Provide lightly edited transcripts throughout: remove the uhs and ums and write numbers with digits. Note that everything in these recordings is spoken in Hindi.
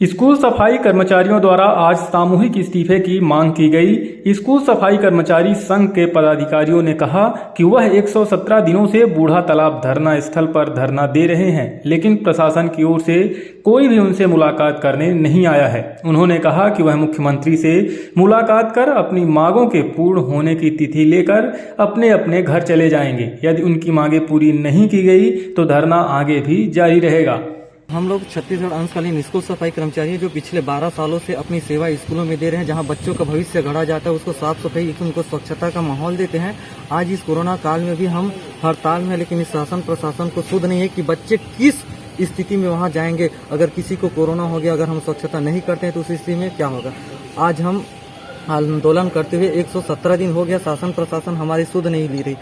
स्कूल सफाई कर्मचारियों द्वारा आज सामूहिक इस्तीफे की मांग की गई। स्कूल सफाई कर्मचारी संघ के पदाधिकारियों ने कहा कि वह 117 दिनों से बूढ़ा तालाब धरना स्थल पर धरना दे रहे हैं, लेकिन प्रशासन की ओर से कोई भी उनसे मुलाकात करने नहीं आया है। उन्होंने कहा कि वह मुख्यमंत्री से मुलाकात कर अपनी मांगों के पूर्ण होने की तिथि लेकर अपने अपने घर चले जाएंगे। यदि उनकी मांगे पूरी नहीं की गई तो धरना आगे भी जारी रहेगा। हम लोग छत्तीसगढ़ अंशकालीन स्कूल सफाई कर्मचारी हैं जो पिछले 12 सालों से अपनी सेवा स्कूलों में दे रहे हैं, जहां बच्चों का भविष्य गढ़ा जाता है, उसको साफ सफाई, उनको स्वच्छता का माहौल देते हैं। आज इस कोरोना काल में भी हम हड़ताल में, लेकिन इस शासन प्रशासन को सुध नहीं है कि बच्चे किस स्थिति में वहां जाएंगे। अगर किसी को कोरोना हो गया, अगर हम स्वच्छता नहीं करते हैं तो उस स्थिति में क्या होगा। आज हम आंदोलन करते हुए 117 दिन हो गया, शासन प्रशासन हमारी सुध नहीं ली रही।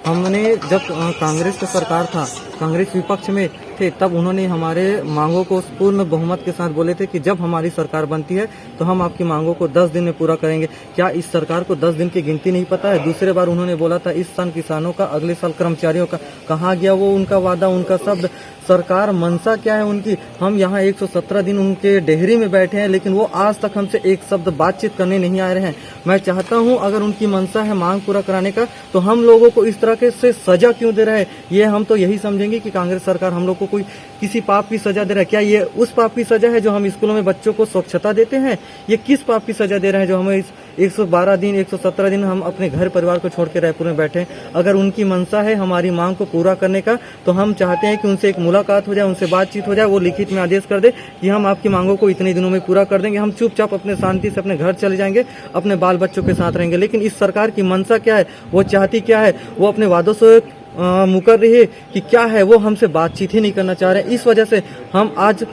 हमने जब कांग्रेस का सरकार था, कांग्रेस विपक्ष में थे, तब उन्होंने हमारे मांगों को पूर्ण बहुमत के साथ बोले थे कि जब हमारी सरकार बनती है तो हम आपकी मांगों को 10 दिन में पूरा करेंगे। क्या इस सरकार को 10 दिन की गिनती नहीं पता है? दूसरे बार उन्होंने बोला था इस साल किसानों का, अगले साल कर्मचारियों का। कहाँ गया वो उनका वादा, उनका शब्द? सरकार मंशा क्या है उनकी? हम यहाँ 117 दिन उनके डेहरी में बैठे हैं, लेकिन वो आज तक हमसे एक शब्द बातचीत करने नहीं आ रहे हैं। मैं चाहता हूँ अगर उनकी मंशा है मांग पूरा कराने का, तो हम लोगों को इस तरह के से सजा क्यों दे रहे हैं? ये हम तो यही समझेंगे कि कांग्रेस सरकार हम लोग को कोई किसी पाप की सजा दे रहा है। क्या ये उस पाप की सजा है जो हम स्कूलों में बच्चों को स्वच्छता देते हैं? ये किस पाप की सजा दे रहे हैं जो हमें इस 112 दिन 117 दिन हम अपने घर परिवार को छोड़ के रायपुर में बैठे हैं? अगर उनकी मंशा है हमारी मांग को पूरा करने का, तो हम चाहते हैं कि उनसे एक मुलाकात हो जाए, उनसे बातचीत हो जाए, वो लिखित में आदेश कर दे कि हम आपकी मांगों को इतने दिनों में पूरा कर देंगे। हम चुपचाप अपने शांति से अपने घर चले जाएंगे, अपने बाल बच्चों के साथ रहेंगे। लेकिन इस सरकार की मंशा क्या है, वो चाहती क्या है? वो अपने वादों से मुकर रही है कि क्या है, वो हमसे बातचीत ही नहीं करना चाह रहे हैं। इस वजह से हम आज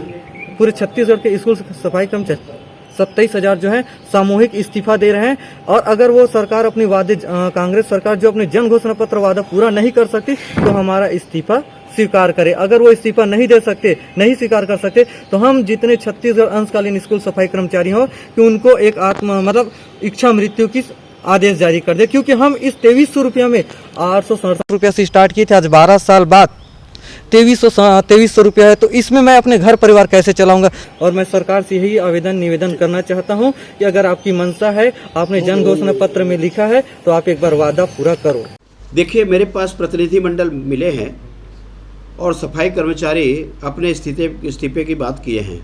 पूरे छत्तीसगढ़ के स्कूल सफाई कर्मचारी 27,000 जो है सामूहिक इस्तीफा दे रहे हैं। और अगर वो सरकार अपनी वादे, कांग्रेस सरकार जो अपने जन घोषणा पत्र वादा पूरा नहीं कर सकती, तो हमारा इस्तीफा स्वीकार करे। अगर वो इस्तीफा नहीं दे सकते, नहीं स्वीकार कर सकते, तो हम जितने छत्तीसगढ़ अंशकालीन स्कूल सफाई कर्मचारी हो कि उनको एक इच्छा मृत्यु की आदेश जारी कर दे। क्योंकि हम इस 2300 रुपया में 867 रुपया से स्टार्ट किए थे, आज 12 साल बाद 2300 रुपया है, तो इसमें मैं अपने घर परिवार कैसे चलाऊंगा? और मैं सरकार से यही निवेदन करना चाहता हूं कि अगर आपकी मंशा है, आपने जन घोषणा पत्र में लिखा है, तो आप एक बार वादा पूरा करो। देखिए, मेरे पास प्रतिनिधि मंडल मिले हैं और सफाई कर्मचारी अपने इस्तीफे की बात किए हैं।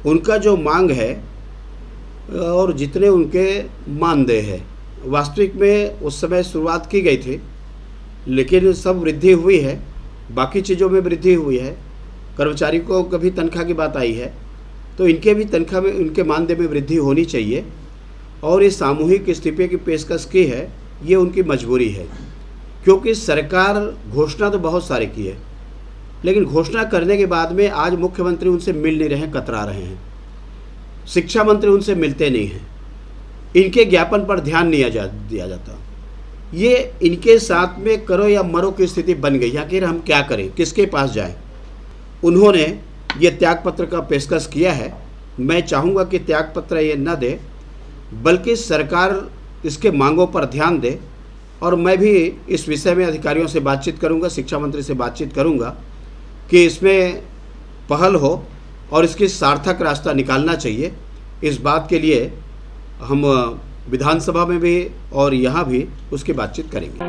उनका जो मांग है और जितने उनके मानदेय है, वास्तविक में उस समय शुरुआत की गई थी, लेकिन सब वृद्धि हुई है, बाकी चीज़ों में वृद्धि हुई है। कर्मचारी को कभी तनख्वाह की बात आई है, तो इनके भी तनख्वाह में, उनके मानदेय में वृद्धि होनी चाहिए। और ये सामूहिक इस्तीफे की पेशकश की है, ये उनकी मजबूरी है। क्योंकि सरकार घोषणा तो बहुत सारे की है, लेकिन घोषणा करने के बाद में आज मुख्यमंत्री उनसे मिल नहीं रहे हैं, कतरा रहे हैं। शिक्षा मंत्री उनसे मिलते नहीं हैं, इनके ज्ञापन पर ध्यान नहीं दिया जाता। ये इनके साथ में करो या मरो की स्थिति बन गई। आखिर हम क्या करें, किसके पास जाएं? उन्होंने ये त्यागपत्र का पेशकश किया है। मैं चाहूँगा कि त्यागपत्र ये न दे, बल्कि सरकार इसके मांगों पर ध्यान दे। और मैं भी इस विषय में अधिकारियों से बातचीत करूँगा, शिक्षा मंत्री से बातचीत करूँगा कि इसमें पहल हो और इसकी सार्थक रास्ता निकालना चाहिए। इस बात के लिए हम विधानसभा में भी और यहाँ भी उसकी बातचीत करेंगे।